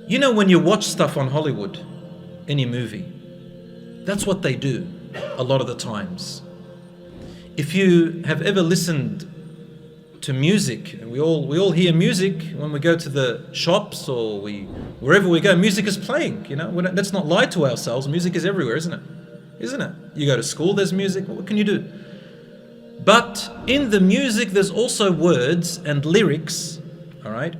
You know, when you watch stuff on Hollywood, any movie, that's what they do a lot of the times. If you have ever listened to music, and we all hear music when we go to the shops or wherever we go, music is playing. You know, let's not lie to ourselves. Music is everywhere, isn't it? Isn't it? You go to school, there's music. What can you do? But in the music, there's also words and lyrics, all right,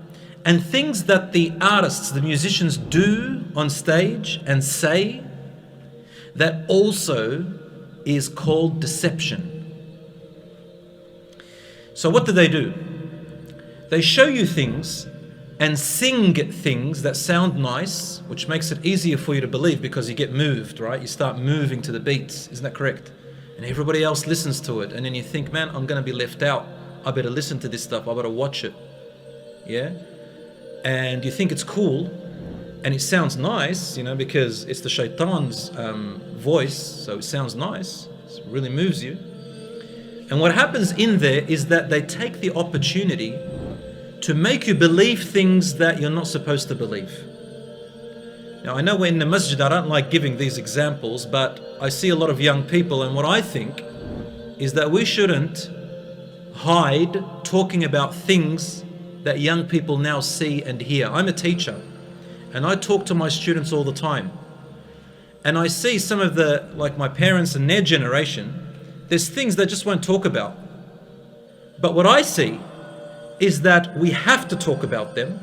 and things that the artists, the musicians, do on stage and say that also is called deception. So what do? They show you things and sing things that sound nice, which makes it easier for you to believe because you get moved, right? You start moving to the beats, isn't that correct? And everybody else listens to it, and then you think, man, I'm going to be left out. I better listen to this stuff. I better watch it. Yeah? And you think it's cool, and it sounds nice, you know, because it's the shaitan's voice, so it sounds nice. It really moves you. And what happens in there is that they take the opportunity to make you believe things that you're not supposed to believe. Now, I know we're in the masjid, I don't like giving these examples, but I see a lot of young people, and what I think is that we shouldn't hide talking about things that young people now see and hear. I'm a teacher, and I talk to my students all the time. And I see some of like my parents and their generation, there's things they just won't talk about. But what I see is that we have to talk about them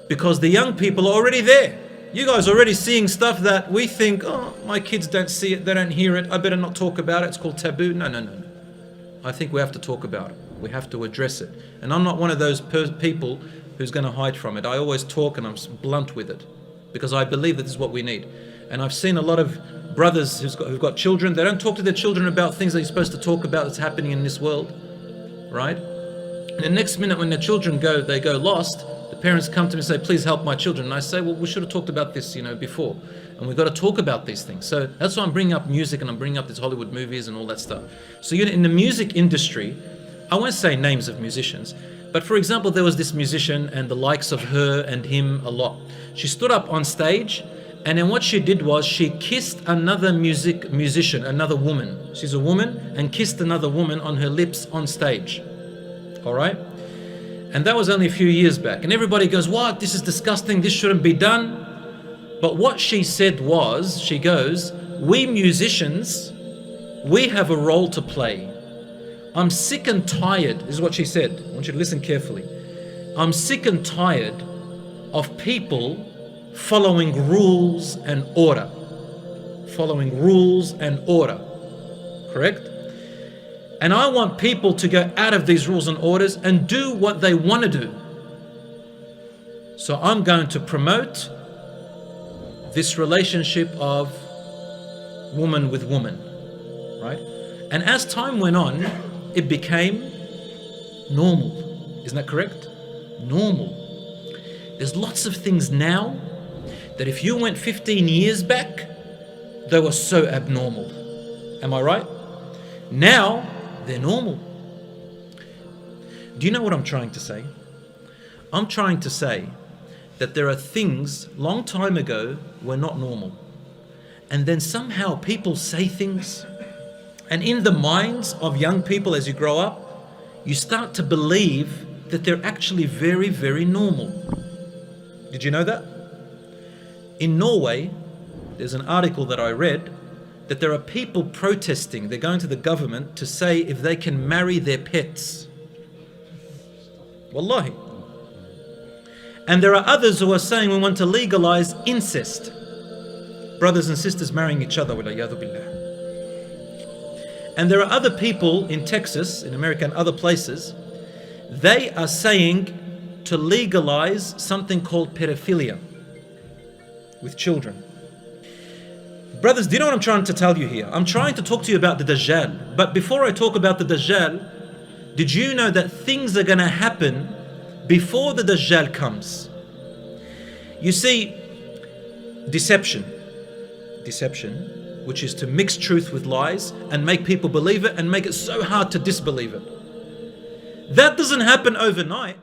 because the young people are already there. You guys are already seeing stuff that we think, oh, my kids don't see it, they don't hear it, I better not talk about it, it's called taboo. No. I think we have to talk about it. We have to address it. And I'm not one of those people who's going to hide from it. I always talk and I'm blunt with it because I believe that this is what we need. And I've seen a lot of brothers who've got children, they don't talk to their children about things that you're supposed to talk about that's happening in this world, right? And the next minute when their children they go lost, the parents come to me and say, please help my children. And I say, well, we should have talked about this, before. And we've got to talk about these things. So that's why I'm bringing up music and I'm bringing up these Hollywood movies and all that stuff. So in the music industry, I won't say names of musicians, but for example, there was this musician and the likes of her and him a lot. She stood up on stage, and then what she did was she kissed another musician, another woman. She's a woman, and kissed another woman on her lips on stage. All right? And that was only a few years back. And everybody goes, what? This is disgusting. This shouldn't be done. But what she said was, she goes, we musicians, we have a role to play. I'm sick and tired. This is what she said. I want you to listen carefully. I'm sick and tired of people following rules and order. Following rules and order. Correct? And I want people to go out of these rules and orders and do what they want to do. So I'm going to promote this relationship of woman with woman. Right? And as time went on, it became normal. Isn't that correct? Normal. There's lots of things now that if you went 15 years back, they were so abnormal. Am I right? Now, they're normal. Do you know what I'm trying to say? I'm trying to say that there are things long time ago were not normal. And then somehow people say things, and in the minds of young people as you grow up, you start to believe that they're actually very, very normal. Did you know that? In Norway, there's an article that I read that there are people protesting. They're going to the government to say if they can marry their pets. Wallahi. And there are others who are saying we want to legalize incest. Brothers and sisters marrying each other. Walayadu billah. And there are other people in Texas, in America and other places, they are saying to legalize something called pedophilia with children. Brothers, do you know what I'm trying to tell you here? I'm trying to talk to you about the Dajjal. But before I talk about the Dajjal, did you know that things are going to happen before the Dajjal comes? You see, deception, which is to mix truth with lies and make people believe it and make it so hard to disbelieve it. That doesn't happen overnight.